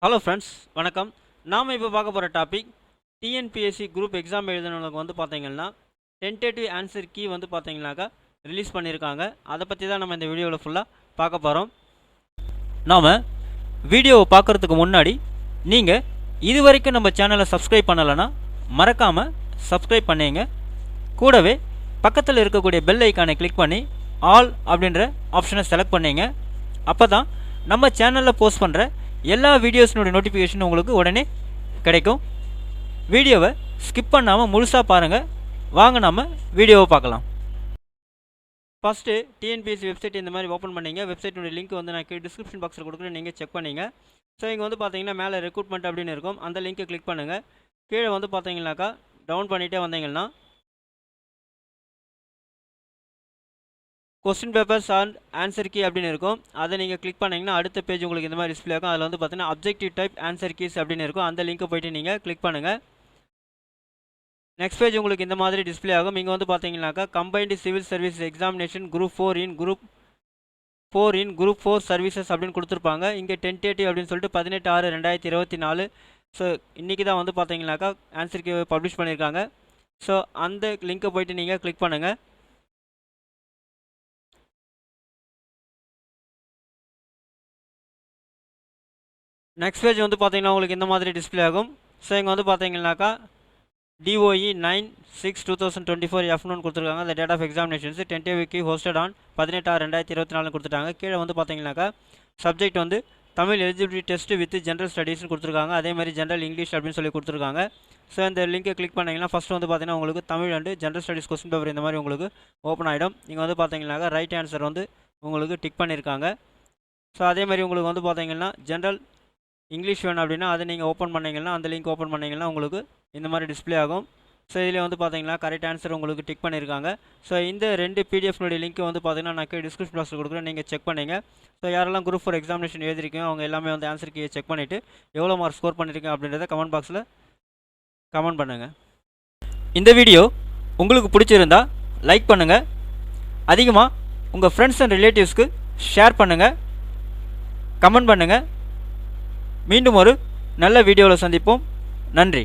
Hello friends, வணக்கம். நாம் இப்போ பார்க்க போகிற டாபிக் டிஎன்பிஎஸ்சி குரூப் எக்ஸாம் எழுதுனவங்களுக்கு வந்து பார்த்தீங்கன்னா டென்டேட்டிவ் ஆன்சர் கீ வந்து பார்த்தீங்கன்னாக்கா ரிலீஸ் பண்ணியிருக்காங்க. அதை பற்றி தான் நம்ம இந்த வீடியோவில் ஃபுல்லாக பார்க்க போகிறோம். நாம் வீடியோவை பார்க்குறதுக்கு முன்னாடி நீங்கள் இது வரைக்கும் நம்ம சேனலை சப்ஸ்கிரைப் பண்ணலைன்னா மறக்காமல் சப்ஸ்கிரைப் பண்ணிங்க. கூடவே பக்கத்தில் இருக்கக்கூடிய பெல் ஐக்கானை கிளிக் பண்ணி ஆல் அப்படின்ற ஆப்ஷனை செலக்ட் பண்ணிங்க. அப்போ தான் நம்ம சேனலில் போஸ்ட் பண்ணுற எல்லா வீடியோஸ்னுடைய நோட்டிஃபிகேஷன் உங்களுக்கு உடனே கிடைக்கும். வீடியோவை ஸ்கிப் பண்ணாமல் முழுசாக பாருங்கள். வாங்க நம்ம வீடியோவை பார்க்கலாம். ஃபஸ்ட்டு டிஎன்பிஎஸ்சி வெப்சைட் இந்த மாதிரி ஓப்பன் பண்ணிங்க. வெப்சைட்டுடைய லிங்க் வந்து நான் டிஸ்கிரிப்ஷன் பாக்ஸில் கொடுக்குறேன், நீங்கள் செக் பண்ணிங்க. ஸோ இங்கே வந்து பார்த்தீங்கன்னா மேலே ரெக்ரூட்மெண்ட் அப்படின்னு இருக்கும், அந்த லிங்க்கை கிளிக் பண்ணுங்கள். கீழே வந்து பார்த்தீங்கன்னாக்கா டவுன் பண்ணிகிட்டே வந்தீங்கன்னா question papers and answer key அப்படின்னு இருக்கும். அதை நீங்கள் கிளிக் பண்ணிங்கன்னா அடுத்த பேஜ் உங்களுக்கு இந்த மாதிரி டிஸ்பிளே ஆகும். அதில் வந்து பார்த்தீங்கன்னா அப்ஜெக்டிவ் டைப் ஆன்சர் கீஸ் அப்படின்னு இருக்கும். அந்த லிங்க்கை போய்ட்டு நீங்கள் கிளிக் பண்ணுங்கள். நெக்ஸ்ட் பேஜ் உங்களுக்கு இந்த மாதிரி டிஸ்பிளே ஆகும். இங்கே வந்து பார்த்தீங்கன்னாக்கா combined civil service examination group 4 in group 4 services அப்படின்னு கொடுத்துருப்பாங்க. இங்கே டென்டேட்டிவ் அப்படின்னு சொல்லிட்டு 18/6/2024. ஸோ இன்றைக்கி தான் வந்து பார்த்தீங்கன்னாக்கா ஆன்சர் கீ பப்ளிஷ் பண்ணியிருக்காங்க. ஸோ அந்த லிங்க்கை போய்ட்டு நீங்கள் கிளிக் பண்ணுங்கள். நெக்ஸ்ட் பேஜ் வந்து பார்த்தீங்கன்னா உங்களுக்கு இந்த மாதிரி டிஸ்பிளே ஆகும். ஸோ இங்கே வந்து பார்த்தீங்கன்னாக்கா DOE 9/6/2024 F1 கொடுத்துருக்காங்க. அந்த date of examinations tentative hosted on 18/6/2024 கொடுத்துட்டாங்க. கீழே வந்து பார்த்தீங்கன்னாக்கா சப்ஜெக்ட் வந்து Tamil eligibility test with general ஸ்டடீஸ்னு கொடுத்துருக்காங்க. அதே மாதிரி ஜென்ரல் இங்கிலீஷ் அப்படின்னு சொல்லி கொடுத்துருக்காங்க. ஸோ இந்த லிங்கை கிளிக் பண்ணிங்கன்னா ஃபஸ்ட்டு வந்து பார்த்தீங்கன்னா உங்களுக்கு Tamil and general studies question paper இந்த மாதிரி உங்களுக்கு ஓப்பன் ஆகிடும். இங்கே வந்து பார்த்தீங்கன்னாக்கா ரைட் ஆன்சர் வந்து உங்களுக்கு டிக் பண்ணியிருக்காங்க. ஸோ அதே மாதிரி உங்களுக்கு வந்து பார்த்தீங்கன்னா ஜென்ரல் இங்கிலீஷ் வேணும் அப்படின்னா அதை நீங்கள் ஓப்பன் பண்ணிங்கன்னா அந்த லிங்க் ஓப்பன் பண்ணிங்கன்னா உங்களுக்கு இந்த மாதிரி டிஸ்பிளே ஆகும். ஸோ இதில் வந்து பார்த்தீங்கன்னா கரெக்ட் ஆன்சர் உங்களுக்கு டிக் பண்ணியிருக்காங்க. ஸோ இந்த ரெண்டு பிடிஎஃப்னுடைய லிங்க் வந்து பார்த்தீங்கன்னா நான் டிஸ்கிரிப்ஷன் பாக்ஸில் கொடுக்குறேன், நீங்கள் செக் பண்ணிங்க. ஸோ யாரெல்லாம் குரூப் 4 எக்ஸாமினேஷன் எழுதிருக்கீங்க அவங்க எல்லாமே வந்து ஆன்சர் கீயை செக் பண்ணிவிட்டு எவ்வளோ மார்க் ஸ்கோர் பண்ணியிருக்கீங்க அப்படின்றத கமெண்ட் பாக்ஸில் கமெண்ட் பண்ணுங்கள். இந்த வீடியோ உங்களுக்கு பிடிச்சிருந்தா லைக் பண்ணுங்கள், அதிகமாக உங்கள் ஃப்ரெண்ட்ஸ் அண்ட் ரிலேட்டிவ்ஸ்க்கு ஷேர் பண்ணுங்கள், கமெண்ட் பண்ணுங்கள். மீண்டும் ஒரு நல்ல வீடியோவில் சந்திப்போம். நன்றி.